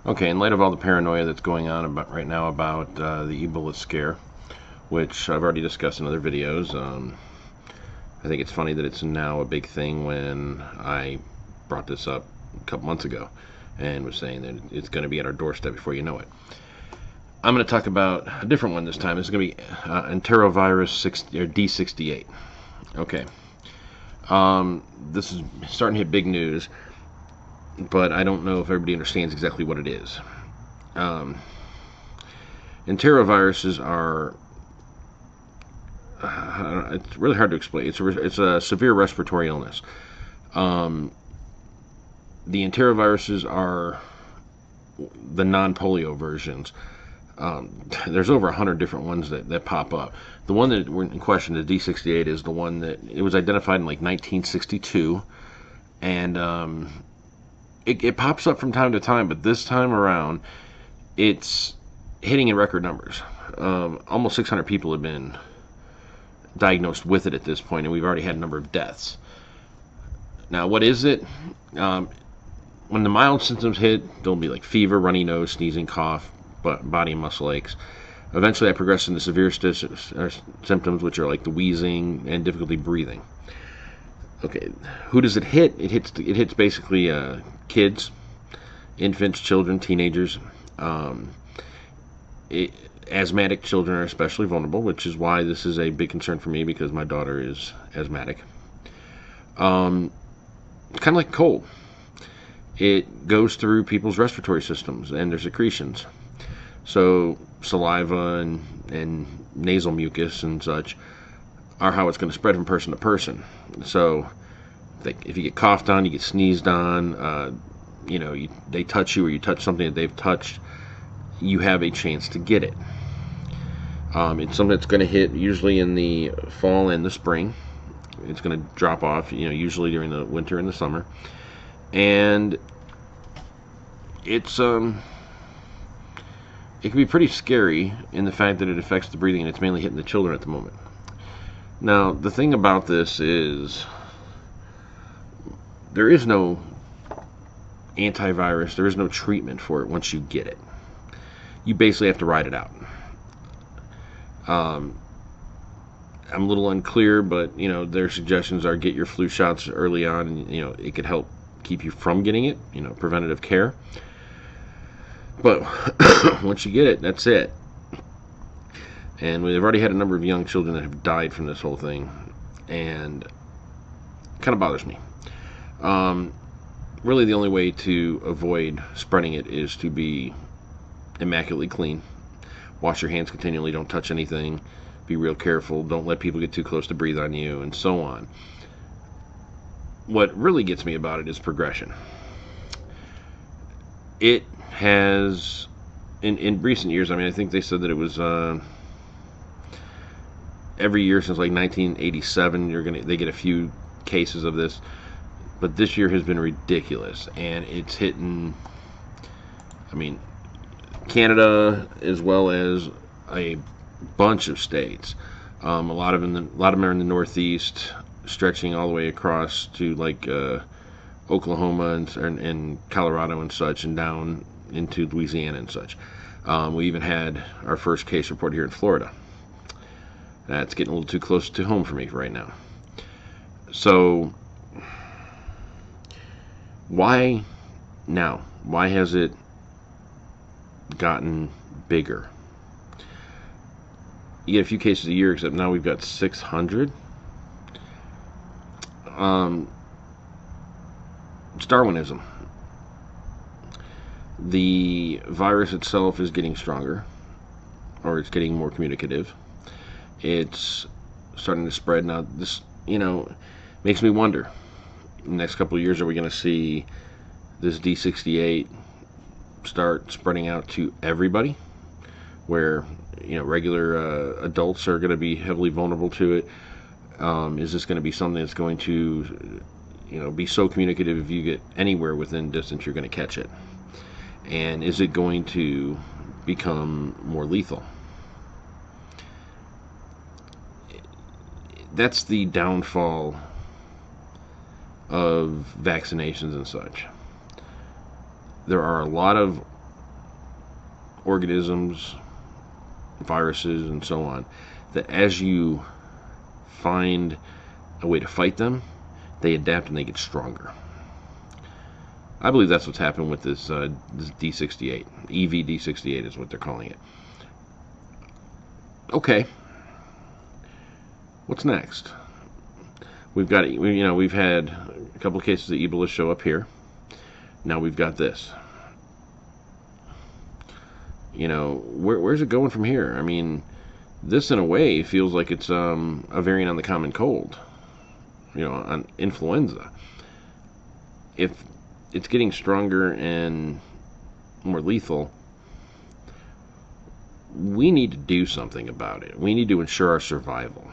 Okay, in light of all the paranoia that's going on right now about the Ebola scare, which I've already discussed in other videos, I think it's funny that it's now a big thing when I brought this up a couple months ago and was saying that it's going to be at our doorstep before you know it. I'm going to talk about a different one this time. It's going to be Enterovirus D68. Okay. This is starting to hit big news, but I don't know if everybody understands exactly what it is. Enteroviruses are, it's really hard to explain. It's a severe respiratory illness. The enteroviruses are the non-polio versions. There's over 100 different ones that pop up. The one that we're in question, the D68, is the one that it was identified in like 1962, and it pops up from time to time, but this time around, it's hitting in record numbers. Almost 600 people have been diagnosed with it at this point, and we've already had a number of deaths. Now, what is it? When the mild symptoms hit, there'll be like fever, runny nose, sneezing, cough, body and muscle aches. Eventually, that progresses into severe symptoms, which are like the wheezing and difficulty breathing. Okay, who does it hit? It hits basically kids, infants, children, teenagers. Asthmatic children are especially vulnerable, which is why this is a big concern for me, because my daughter is asthmatic. Kind of like cold. It goes through people's respiratory systems and their secretions. So saliva and nasal mucus and such are how it's going to spread from person to person. So if you get coughed on, you get sneezed on, they touch you or you touch something that they've touched, you have a chance to get it. It's something that's going to hit usually in the fall and the spring. It's going to drop off, usually during the winter and the summer. And it's it can be pretty scary in the fact that it affects the breathing, and it's mainly hitting the children at the moment. Now, the thing about this is there is no antivirus, there is no treatment for it once you get it. You basically have to ride it out. I'm a little unclear, but their suggestions are get your flu shots early on, and it could help keep you from getting it, preventative care. But once you get it, that's it. And we've already had a number of young children that have died from this whole thing, and it kind of bothers me. Really, the only way to avoid spreading it is to be immaculately clean. Wash your hands continually, don't touch anything, be real careful, don't let people get too close to breathe on you, and so on. What really gets me about it is progression. It has, in recent years, I think they said that it was every year since like 1987 they get a few cases of this, but this year has been ridiculous, and it's hitting Canada as well as a bunch of states. A lot of them are in the Northeast, stretching all the way across to like Oklahoma and Colorado and such, and down into Louisiana and such. We even had our first case reported here in Florida. That's getting a little too close to home for me right now. So why now? Why has it gotten bigger? You get a few cases a year, except now we've got 600. It's Darwinism. The virus itself is getting stronger, or it's getting more communicative. It's starting to spread. Now, this, makes me wonder, in the next couple of years, are we going to see this D68 start spreading out to everybody, where regular adults are going to be heavily vulnerable to it? Is this going to be something that's going to be so communicative, if you get anywhere within distance, you're going to catch it? And is it going to become more lethal? That's the downfall of vaccinations and such. There are a lot of organisms, viruses, and so on, that as you find a way to fight them, they adapt and they get stronger. I believe that's what's happened with this D68. EV D68 is what they're calling it. Okay, what's next? We've had a couple of cases of Ebola show up here. Now we've got this. Where's it going from here? I mean, this in a way feels like it's a variant on the common cold, on influenza. If it's getting stronger and more lethal, we need to do something about it. We need to ensure our survival.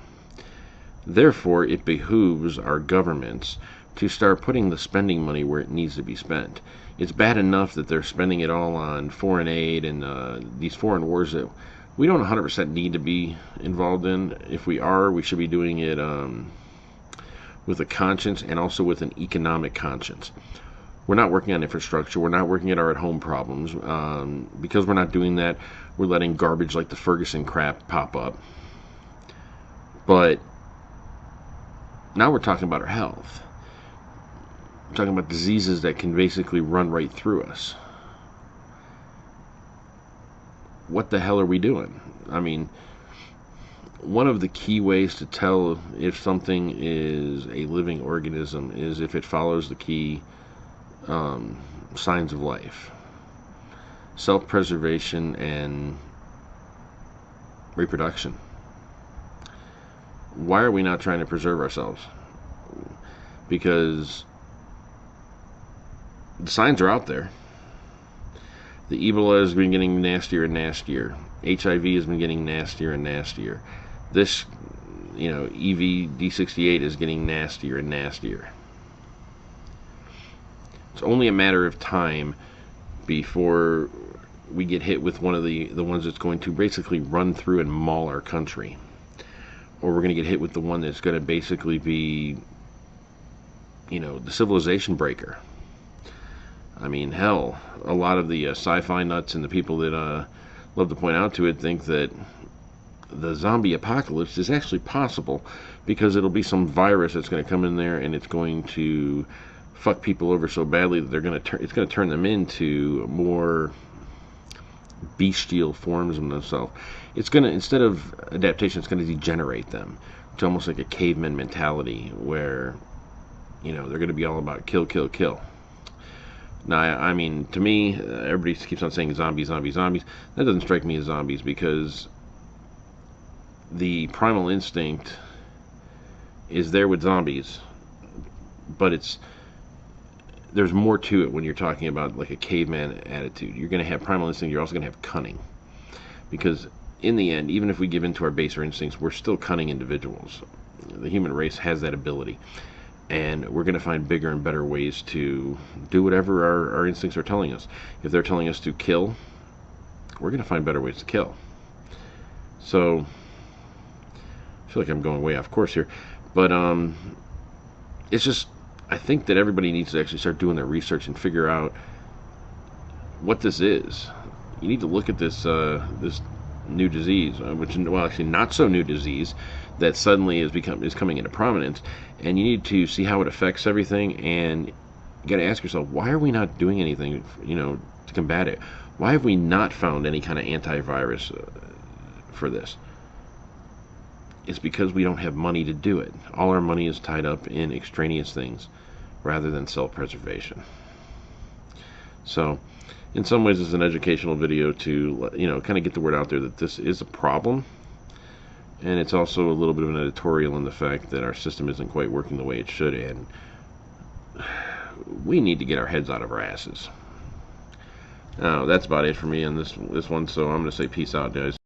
Therefore, it behooves our governments to start putting the spending money where it needs to be spent. It's bad enough that they're spending it all on foreign aid and these foreign wars that we don't 100% need to be involved in. If we are, we should be doing it with a conscience and also with an economic conscience. We're not working on infrastructure. We're not working at our at-home problems. Because we're not doing that, we're letting garbage like the Ferguson crap pop up. But now we're talking about our health. We're talking about diseases that can basically run right through us. What the hell are we doing? I mean, one of the key ways to tell if something is a living organism is if it follows the key signs of life: self-preservation and reproduction. Why are we not trying to preserve ourselves? Because the signs are out there. The Ebola has been getting nastier and nastier. HIV has been getting nastier and nastier. This, EV D68 is getting nastier and nastier. It's only a matter of time before we get hit with one of the ones that's going to basically run through and maul our country. Or we're going to get hit with the one that's going to basically be, the civilization breaker. I mean, hell, a lot of the sci-fi nuts and the people that love to point out to it think that the zombie apocalypse is actually possible because it'll be some virus that's going to come in there and it's going to fuck people over so badly that it's going to turn them into more bestial forms of themselves. It's going to, instead of adaptation, it's going to degenerate them. It's almost like a caveman mentality where, they're going to be all about kill, kill, kill. Now, I mean, to me, everybody keeps on saying zombies, zombies, zombies. That doesn't strike me as zombies because the primal instinct is there with zombies, but there's more to it when you're talking about like a caveman attitude. You're going to have primal instinct, you're also going to have cunning. Because in the end, even if we give in to our baser instincts, we're still cunning individuals. The human race has that ability. And we're going to find bigger and better ways to do whatever our instincts are telling us. If they're telling us to kill, we're going to find better ways to kill. So, I feel like I'm going way off course here. But it's just, I think that everybody needs to actually start doing their research and figure out what this is. You need to look at this this new disease, actually not so new disease, that suddenly is coming into prominence, and you need to see how it affects everything, and you got to ask yourself, why are we not doing anything, to combat it? Why have we not found any kind of antivirus for this? It's because we don't have money to do it. All our money is tied up in extraneous things rather than self-preservation. So, in some ways, it's an educational video to, kind of get the word out there that this is a problem. And it's also a little bit of an editorial in the fact that our system isn't quite working the way it should, and we need to get our heads out of our asses. Now, that's about it for me on this one, so I'm going to say peace out, guys.